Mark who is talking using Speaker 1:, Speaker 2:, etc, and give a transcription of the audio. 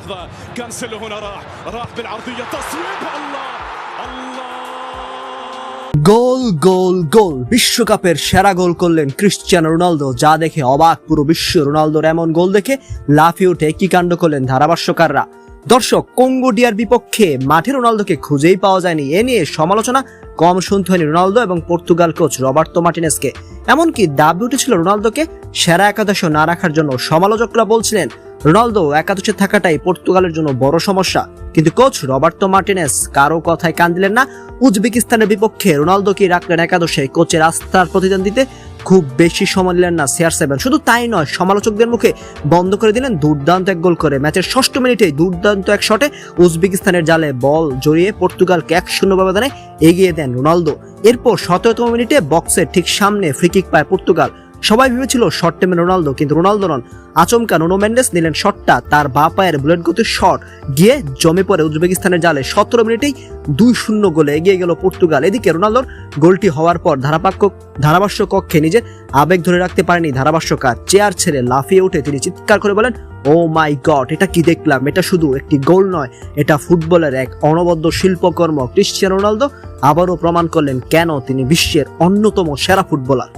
Speaker 1: لحظة كانسيلو هنا راح بالعرضية تصويب الله الله
Speaker 2: গোল গোল গোল বিশ্বকাপের সেরা গোল করলেন ক্রিশ্চিয়ানো রোনালদো, যা দেখে অবাক পুরো বিশ্ব। রোনালদোর এমন গোল দেখে লাফিয়ে উঠে কি কাণ্ড করলেন ধারাভাষ্যকাররা। দর্শক, কঙ্গোডিয়ার বিপক্ষে মাঠে রোনালদোকে খুঁজেই পাওয়া যায়নি, এ নিয়ে সমালোচনা কম শুনতে হয়নি রোনালদো এবং পর্তুগাল কোচ রবার্তো মার্টিনেজকে। এমনকি দাবি উঠেছিল রোনালদোকে সেরা একাদশে না রাখার জন্য। সমালোচকরা বলছিলেন রোনালদো একাদশে থাকাটাই পর্তুগালের জন্য বড় সমস্যা, কিন্তু কোচ রবার্তো মার্টিনেজ কারো কথায় কান দিলেন না। উজবেকিস্তানের বিপক্ষে রোনালদোকে রাখলেন একাদশে। কোচের আস্থার প্রতিদান দিতে খুব বেশি সময় নিলেন না CR7। শুধু তাই নয়, সমালোচকদের মুখে বন্ধ করে দিলেন দুর্দান্ত এক গোল করে। ম্যাচের 6ষ্ঠ মিনিটে দুর্দান্ত এক শটে উজবেকিস্তানের জালে বল জড়িয়ে পর্তুগালকে 1-0 ব্যবধানে এগিয়ে দেন রোনালদো। এরপর 17তম মিনিটে বক্সের ঠিক সামনে ফ্রি কিক পায় পর্তুগাল। সবাই ভেবেছিল শট টেমে রোনালদো, কিন্তু রোনালদো নন, আচমকা নুনো মেন্ডেস নিলেন শটটা। তার বাঁ পায়ের বুলেট গতির শট গিয়ে জমে পড়ে উজবেকিস্তানের জালে। 17 মিনিটেই 2-0 গোলে এগিয়ে গেল পর্তুগাল। এদিকে রোনালদোর গোলটি হওয়ার পর ধারাভাষ্য কক্ষে নিজের আবেগ ধরে রাখতে পারেনি ধারাভাষ্যকার। চেয়ার ছেড়ে লাফিয়ে উঠে তিনি চিৎকার করে বলেন, ও মাই গড, এটা কি দেখলাম! এটা শুধু একটি গোল নয়, এটা ফুটবলের এক অনবদ্য শিল্পকর্ম। ক্রিশ্চিয়ানো রোনালদো আবারও প্রমাণ করলেন কেন তিনি বিশ্বের অন্যতম সেরা ফুটবলার।